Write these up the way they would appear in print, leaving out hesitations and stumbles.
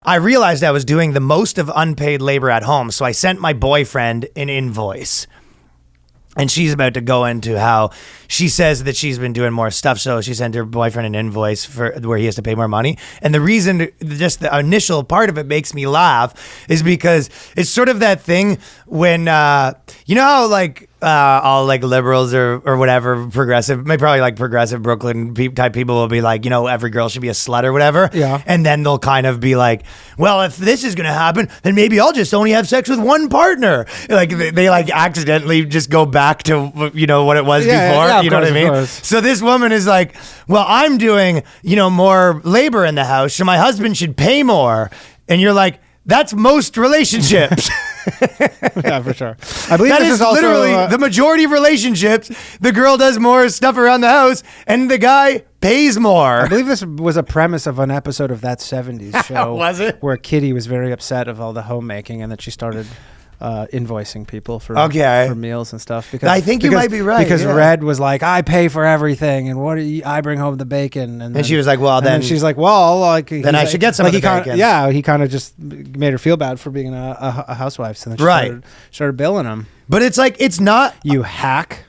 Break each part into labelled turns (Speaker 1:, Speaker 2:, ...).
Speaker 1: I realized I was doing the most of unpaid labor at home, so I sent my boyfriend an invoice. And she's about to go into how she says that she's been doing more stuff, so she sent her boyfriend an invoice for where he has to pay more money. And the reason, just the initial part of it makes me laugh, is because it's sort of that thing when, you know how like all like liberals or whatever, progressive, maybe probably like progressive Brooklyn type people will be like, you know, every girl should be a slut or whatever.
Speaker 2: Yeah.
Speaker 1: And then they'll kind of be like, well, if this is going to happen, then maybe I'll just only have sex with one partner. Like they like accidentally just go back to, you know, what it was before.
Speaker 2: Yeah,
Speaker 1: you know what I mean? So this woman is like, well, I'm doing, you know, more labor in the house, so my husband should pay more. And you're like, that's most relationships.
Speaker 2: Yeah, for sure. I believe
Speaker 1: that
Speaker 2: this
Speaker 1: is
Speaker 2: also,
Speaker 1: literally the majority of relationships. The girl does more stuff around the house and the guy pays more.
Speaker 2: I believe this was a premise of an episode of That 70s Show.
Speaker 1: Was it?
Speaker 2: Where Kitty was very upset of all the homemaking and that she started invoicing people for meals and stuff. Because
Speaker 1: I think you might be right.
Speaker 2: Because Red was like, I pay for everything, and I bring home the bacon. And
Speaker 1: she was like, well, then
Speaker 2: she's like, well, like
Speaker 1: then I should get some of the bacon.
Speaker 2: He kind of just made her feel bad for being a housewife. So then she started billing him.
Speaker 1: But it's like, it's not.
Speaker 2: You hack.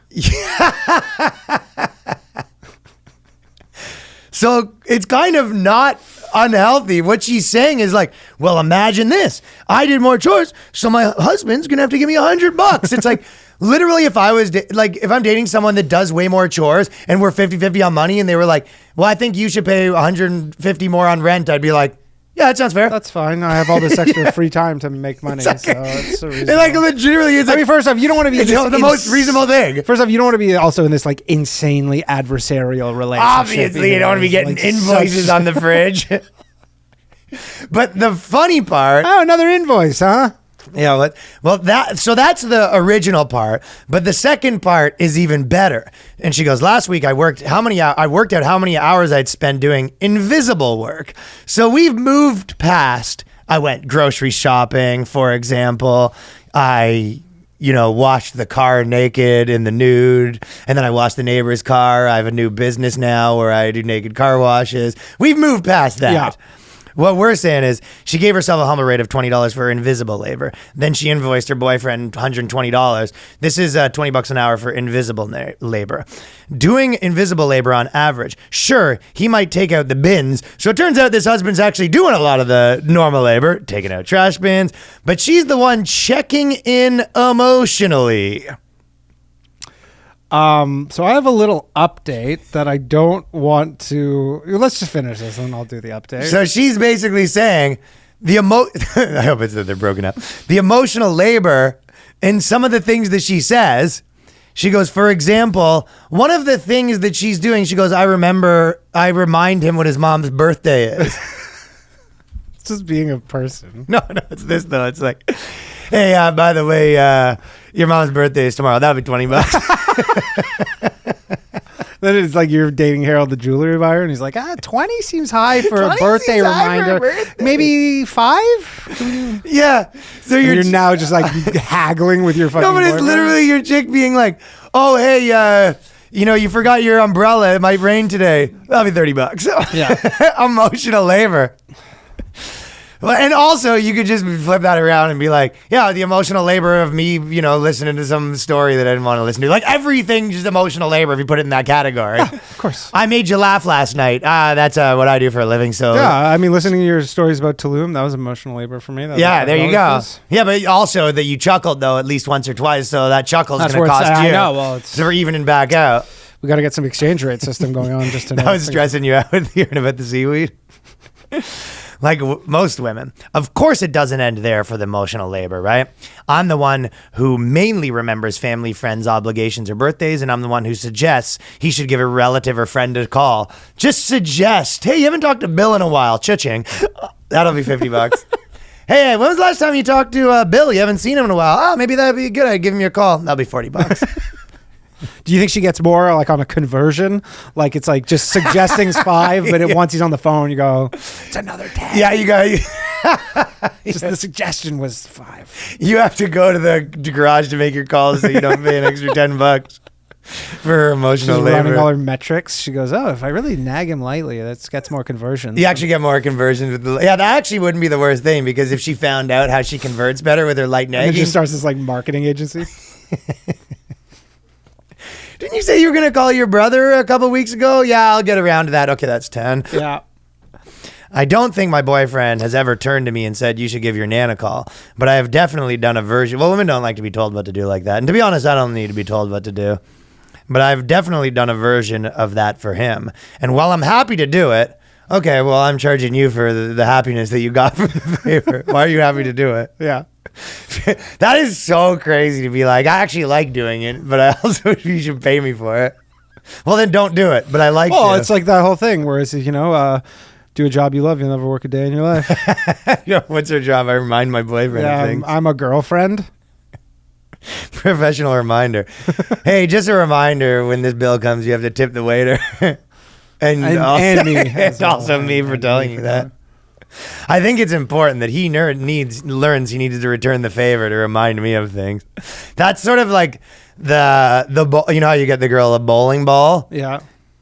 Speaker 1: So it's kind of not unhealthy. What she's saying is like, well, imagine this. I did more chores, so my husband's going to have to give me $100. It's like, literally, if I was if I'm dating someone that does way more chores and we're 50-50 on money and they were like, well, I think you should pay $150 more on rent, I'd be like, yeah, that sounds fair.
Speaker 2: That's fine. I have all this extra free time to make money.
Speaker 1: Exactly.
Speaker 2: So it's
Speaker 1: and like legitimately, it's like,
Speaker 2: first off, you don't want to be
Speaker 1: it's the most reasonable thing.
Speaker 2: First off, you don't want to be also in this like insanely adversarial relationship.
Speaker 1: Obviously, you don't want to be getting invoices on the fridge. But the funny part,
Speaker 2: another invoice, huh?
Speaker 1: Yeah, well, that's the original part, but the second part is even better. And she goes, last week I worked out how many hours I'd spend doing invisible work. So we've moved past. I went grocery shopping, for example. I washed the car naked in the nude, and then I washed the neighbor's car. I have a new business now where I do naked car washes. We've moved past that.
Speaker 2: Yeah.
Speaker 1: What we're saying is she gave herself a humble rate of $20 for invisible labor. Then she invoiced her boyfriend $120. This is $20 an hour for invisible labor. Doing invisible labor on average, sure, he might take out the bins. So it turns out this husband's actually doing a lot of the normal labor, taking out trash bins, but she's the one checking in emotionally.
Speaker 2: So I have a little update that I don't want to. Let's just finish this and I'll do the update.
Speaker 1: So she's basically saying I hope it's that they're broken up. The emotional labor and some of the things that she says, she goes, for example, one of the things that she's doing, she goes, I remind him what his mom's birthday is.
Speaker 2: It's just being a person.
Speaker 1: No, it's this though. It's like, hey, by the way, your mom's birthday is tomorrow. That'll be $20.
Speaker 2: Then it's like you're dating Harold the jewelry buyer, and he's like, 20 seems high for a birthday reminder. Maybe 5?
Speaker 1: Yeah. So
Speaker 2: you're now just like haggling with your fucking
Speaker 1: No, but it's
Speaker 2: boyfriend.
Speaker 1: literally your chick being like, oh, hey, you forgot your umbrella. It might rain today. That'll be $30.
Speaker 2: Yeah.
Speaker 1: Emotional labor. Well, and also, you could just flip that around and be like, yeah, the emotional labor of me, listening to some story that I didn't want to listen to. Like, everything just emotional labor if you put it in that category.
Speaker 2: Yeah, of course.
Speaker 1: I made you laugh last night. That's what I do for a living. So
Speaker 2: yeah, I mean, listening to your stories about Tulum, that was emotional labor for me.
Speaker 1: Yeah, there you go. Yeah, but also that you chuckled, though, at least once or twice. So that chuckle is going to cost you.
Speaker 2: I know. Well, it's...
Speaker 1: So we're evening back out.
Speaker 2: We got to get some exchange rate system going on just to know.
Speaker 1: That was stressing you out with hearing about the seaweed. Like most women. Of course it doesn't end there for the emotional labor, right? I'm the one who mainly remembers family, friends, obligations, or birthdays, and I'm the one who suggests he should give a relative or friend a call. Just suggest, hey, you haven't talked to Bill in a while. Cha-ching. That'll be $50. Hey, when was the last time you talked to Bill? You haven't seen him in a while. Oh, maybe that'd be good. I'd give him your call. That'll be $40.
Speaker 2: Do you think she gets more like on a conversion? Like it's like just suggesting is 5, but once he's on the phone, you go, it's another 10.
Speaker 1: Yeah, you go.
Speaker 2: Just the suggestion was 5.
Speaker 1: You have to go to the garage to make your calls so you don't pay an extra $10. for her emotional
Speaker 2: She's
Speaker 1: labor.
Speaker 2: running all her metrics. She goes, "Oh, if I really nag him lightly, that gets more conversions."
Speaker 1: You actually get more conversions with the. Yeah, that actually wouldn't be the worst thing because if she found out how she converts better with her light
Speaker 2: and then
Speaker 1: nagging,
Speaker 2: she starts this like marketing agency.
Speaker 1: Didn't you say you were gonna call your brother a couple weeks ago? Yeah, I'll get around to that. Okay, that's 10.
Speaker 2: Yeah.
Speaker 1: I don't think my boyfriend has ever turned to me and said, you should give your nan a call. But I have definitely done a version. Well, women don't like to be told what to do like that. And to be honest, I don't need to be told what to do. But I've definitely done a version of that for him. And while I'm happy to do it, okay, well, I'm charging you for the happiness that you got from the favor. Why are you happy to do it?
Speaker 2: Yeah.
Speaker 1: That is so crazy to be like, I actually like doing it, but I also, you should pay me for it. Well, then don't do it. But I like
Speaker 2: Well,
Speaker 1: to.
Speaker 2: it's like that whole thing where it's, do a job you love, you'll never work a day in your life.
Speaker 1: What's her job? I remind my boyfriend of things.
Speaker 2: I'm a girlfriend.
Speaker 1: Professional reminder. Hey, just a reminder, when this bill comes, you have to tip the waiter. and
Speaker 2: me.
Speaker 1: And also me for telling you that. I think it's important that he learns he needs to return the favor to remind me of things. That's sort of like the you know how you get the girl a bowling ball?
Speaker 2: Yeah.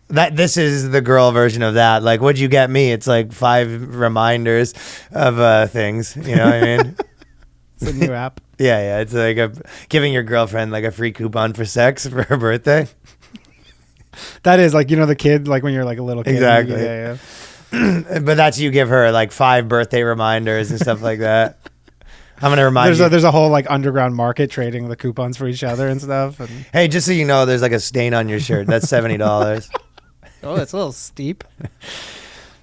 Speaker 1: This is the girl version of that. Like, what'd you get me? It's like 5 reminders of things. You know what I mean?
Speaker 2: It's a new app.
Speaker 1: Yeah. It's like giving your girlfriend like a free coupon for sex for her birthday.
Speaker 2: That is like, the kid, like when you're like a little kid.
Speaker 1: Exactly.
Speaker 2: Yeah.
Speaker 1: But that's you give her like 5 birthday reminders and stuff like that. I'm gonna remind you.
Speaker 2: There's a whole like underground market trading the coupons for each other and stuff. And
Speaker 1: Hey, just so you know, there's like a stain on your shirt. That's $70.
Speaker 2: oh, that's a little steep.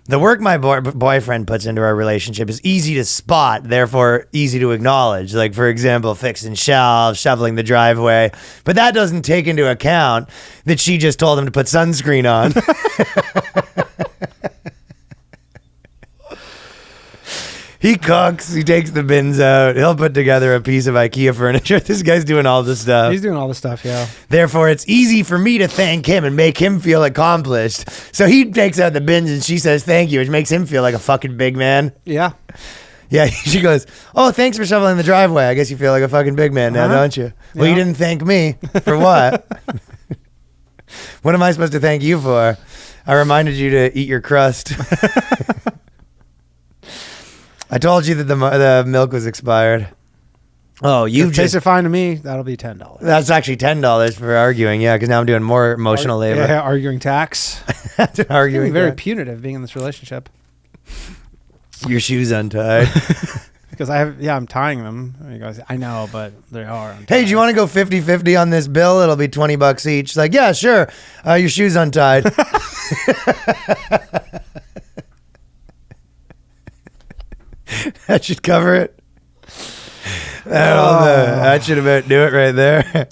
Speaker 1: The work my boyfriend puts into our relationship is easy to spot, therefore easy to acknowledge. Like, for example, fixing shelves, shoveling the driveway. But that doesn't take into account that she just told him to put sunscreen on. He cooks. He takes the bins out. He'll put together a piece of IKEA furniture. This guy's doing all this stuff.
Speaker 2: He's doing all this stuff, yeah.
Speaker 1: Therefore, it's easy for me to thank him and make him feel accomplished. So he takes out the bins and she says thank you, which makes him feel like a fucking big man.
Speaker 2: Yeah.
Speaker 1: Yeah, she goes, oh, thanks for shoveling the driveway. I guess you feel like a fucking big man now, don't you? Well,
Speaker 2: Yeah.
Speaker 1: you didn't thank me. For what? What am I supposed to thank you for? I reminded you to eat your crust. I told you that the milk was expired. Oh,
Speaker 2: If it tasted fine to me, that'll be $10.
Speaker 1: That's actually $10 for arguing, yeah, because now I'm doing more emotional labor.
Speaker 2: Yeah, arguing tax.
Speaker 1: Arguing
Speaker 2: Very
Speaker 1: that.
Speaker 2: punitive being in this relationship.
Speaker 1: Your shoes untied.
Speaker 2: Because I'm tying them. And he goes, I know, but they are untied.
Speaker 1: Hey, do you want to go 50-50 on this bill? It'll be $20 each. Like, yeah, sure. Your shoes untied. That should cover it. That should about do it right there.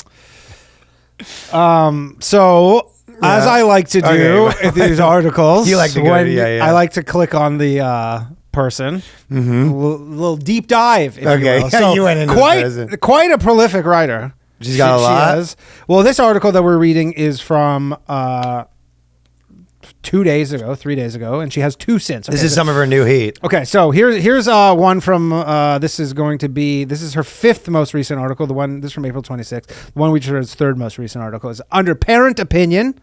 Speaker 2: So, as I like to do in these articles,
Speaker 1: You like to go-
Speaker 2: I like to click on the person, little deep dive, if
Speaker 1: Okay.
Speaker 2: you will. So
Speaker 1: You went into the person.
Speaker 2: quite a prolific writer.
Speaker 1: She's got a lot?
Speaker 2: is. Well, this article that we're reading is from 3 days ago, and she has 2 since.
Speaker 1: This is some of her new heat.
Speaker 2: Okay, so here's one from this is her 5th most recent article. This is from April 26th. The one which is 3rd most recent article is under parent opinion.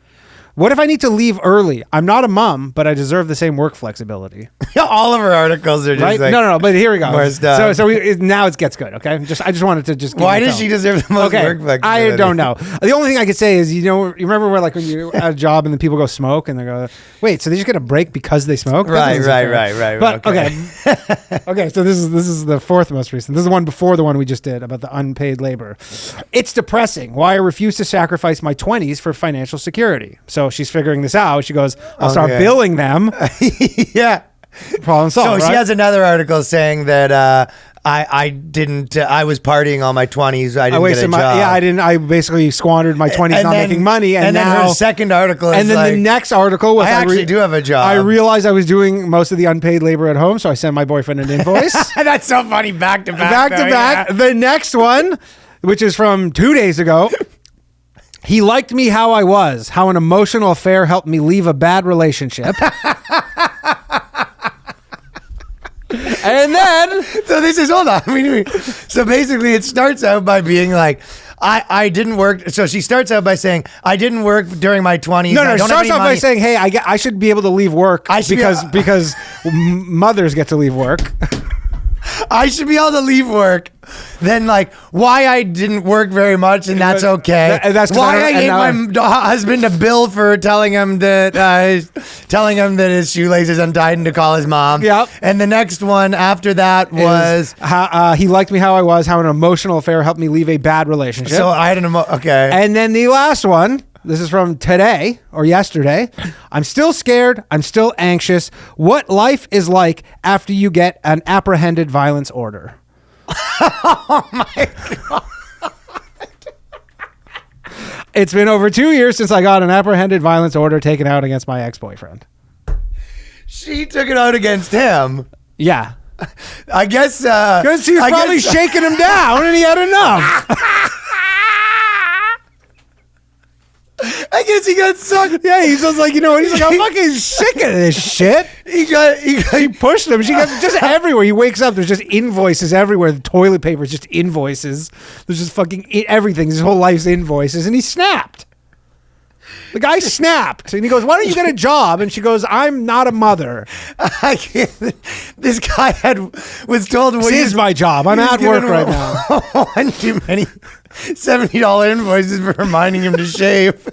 Speaker 2: What if I need to leave early? I'm not a mom, but I deserve the same work flexibility.
Speaker 1: All of her articles are just
Speaker 2: Right?
Speaker 1: like...
Speaker 2: No, but here we go.
Speaker 1: more stuff.
Speaker 2: So now it gets good, okay? I just wanted to just give
Speaker 1: Why
Speaker 2: you a
Speaker 1: does
Speaker 2: tone.
Speaker 1: she deserve the most work flexibility?
Speaker 2: I don't know. The only thing I could say is, you remember where like when you're at a job and then people go smoke and they go, wait, so they just get a break because they smoke? That doesn't seem fair.
Speaker 1: Right.
Speaker 2: But okay, so this is the 4th most recent. This is the one before the one we just did about the unpaid labor. It's depressing why I refuse to sacrifice my 20s for financial security. So she's figuring this out. She goes, I'll start billing them.
Speaker 1: Yeah.
Speaker 2: Problem solved.
Speaker 1: So
Speaker 2: right?
Speaker 1: she has another article saying that I didn't. I was partying all my 20s. I didn't get a job.
Speaker 2: I basically squandered my 20s not making money, and
Speaker 1: then
Speaker 2: now
Speaker 1: her second article is
Speaker 2: and then
Speaker 1: like,
Speaker 2: the next article was
Speaker 1: I actually do have a job.
Speaker 2: I realized I was doing most of the unpaid labor at home, so I sent my boyfriend an invoice.
Speaker 1: That's so funny. Back to
Speaker 2: Back
Speaker 1: back.
Speaker 2: to back. The next one, which is from 2 days ago. He liked me how I was, how an emotional affair helped me leave a bad relationship. And then
Speaker 1: So this is, hold on. So basically it starts out by being like, I didn't work. So she starts out by saying, I didn't work during my 20s.
Speaker 2: no,
Speaker 1: I
Speaker 2: it
Speaker 1: don't have
Speaker 2: starts
Speaker 1: any
Speaker 2: off by
Speaker 1: money."
Speaker 2: saying, "Hey, I should be able to leave work because mothers get to leave work."
Speaker 1: I should be able to leave work. Then like why I didn't work very much and that's okay.
Speaker 2: That's 'cause
Speaker 1: why I
Speaker 2: and
Speaker 1: gave my husband a bill for telling him that his shoelace is untied and to call his mom.
Speaker 2: Yep.
Speaker 1: And the next one after that was
Speaker 2: how he liked me how I was, how an emotional affair helped me leave a bad relationship.
Speaker 1: so I had an okay.
Speaker 2: And then the last one, this is from today or yesterday. I'm still scared. I'm still anxious. What life is like after you get an apprehended violence order.
Speaker 1: Oh my God.
Speaker 2: It's been over 2 years since I got an apprehended violence order taken out against my ex-boyfriend.
Speaker 1: She took it out against him.
Speaker 2: Yeah.
Speaker 1: I guess
Speaker 2: Because she was probably shaking him down and he had enough.
Speaker 1: I guess he got sucked.
Speaker 2: Yeah, he's just like, he's like, I'm fucking sick of this shit.
Speaker 1: He
Speaker 2: Pushed him. She got just everywhere. He wakes up. There's just invoices everywhere. The toilet paper is just invoices. There's just fucking everything. His whole life's invoices. And he snapped. The guy snapped. And he goes, why don't you get a job? And she goes, I'm not a mother.
Speaker 1: I can't. This guy was told
Speaker 2: This is my job. I'm at work right now.
Speaker 1: One too many $70 invoices for reminding him to shave.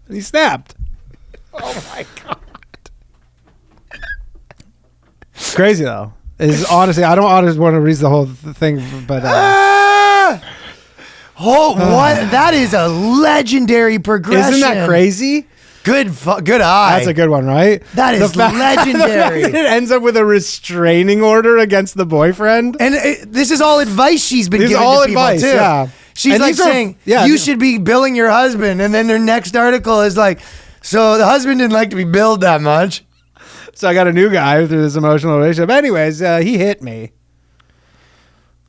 Speaker 2: And he snapped.
Speaker 1: Oh my God.
Speaker 2: It's crazy though. Is honestly, I don't honestly want to read the whole thing, but
Speaker 1: what? That is a legendary progression.
Speaker 2: isn't that crazy?
Speaker 1: Good eye.
Speaker 2: That's a good one, right?
Speaker 1: That is legendary.
Speaker 2: It ends up with a restraining order against the boyfriend.
Speaker 1: And this is all advice she's been giving
Speaker 2: all
Speaker 1: to people
Speaker 2: advice,
Speaker 1: too.
Speaker 2: yeah.
Speaker 1: She's
Speaker 2: And
Speaker 1: like
Speaker 2: these are-
Speaker 1: saying,
Speaker 2: yeah.
Speaker 1: you should be billing your husband. And then their next article is like, so the husband didn't like to be billed that much.
Speaker 2: So I got a new guy through this emotional relationship. Anyways, he hit me.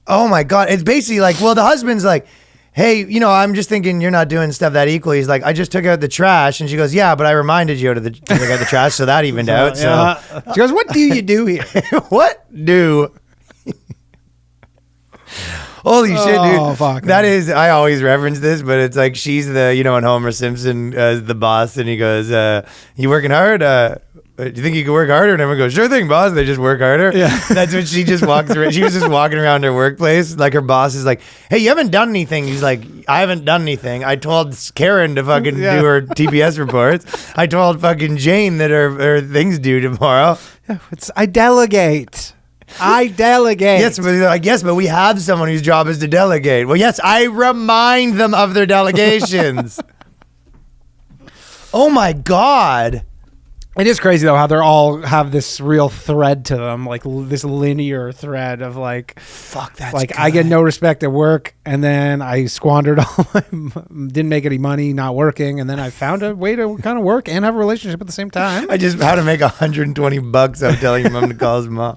Speaker 1: Oh my God. It's basically like, well, the husband's like, hey, I'm just thinking you're not doing stuff that equally. He's like, I just took out the trash. And she goes, yeah, but I reminded you to take out the trash. So that evened out. So
Speaker 2: Yeah. She goes, what do you do here?
Speaker 1: what do? Holy shit, dude.
Speaker 2: Oh, fuck.
Speaker 1: That is, I always reference this, but it's like she's the, when Homer Simpson is the boss and he goes, you working hard? Do you think you can work harder? And everyone goes, sure thing, boss. They just work harder.
Speaker 2: Yeah.
Speaker 1: That's what she just walks around. She was just walking around her workplace. Like her boss is like, hey, you haven't done anything. He's like, I haven't done anything. I told Karen to fucking do her TPS reports. I told fucking Jane that her thing's due tomorrow.
Speaker 2: I delegate.
Speaker 1: Yes, but we have someone whose job is to delegate. Well, yes, I remind them of their delegations. Oh my God.
Speaker 2: It is crazy though how they're all have this real thread to them, like this linear thread of like,
Speaker 1: fuck that.
Speaker 2: like I get no respect at work, and then I squandered all my, didn't make any money, not working, and then I found a way to kind of work and have a relationship at the same time.
Speaker 1: I just how to make $120. I'm telling your mom to call his mom.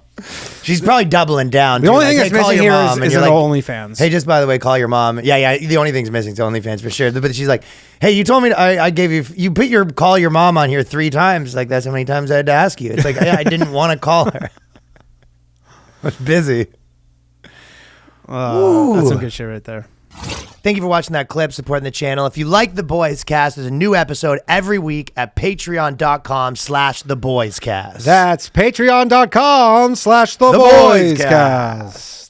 Speaker 1: She's probably doubling down.
Speaker 2: The
Speaker 1: too.
Speaker 2: only thing
Speaker 1: Like,
Speaker 2: that's
Speaker 1: hey, call
Speaker 2: missing
Speaker 1: your
Speaker 2: here
Speaker 1: mom,
Speaker 2: is
Speaker 1: and
Speaker 2: the
Speaker 1: you're like,
Speaker 2: OnlyFans.
Speaker 1: hey, just by the way, call your mom. Yeah. The only thing's missing is OnlyFans for sure. But she's like, hey, you told me I gave you put your call your mom on here 3 times. Like that's how many times I had to ask you. It's like I didn't want to call her. I was busy.
Speaker 2: That's some good shit right there.
Speaker 1: Thank you for watching that clip, supporting the channel. If you like the Boyscast, there's a new episode every week at patreon.com/theboyscast.
Speaker 2: That's patreon.com/theboyscast.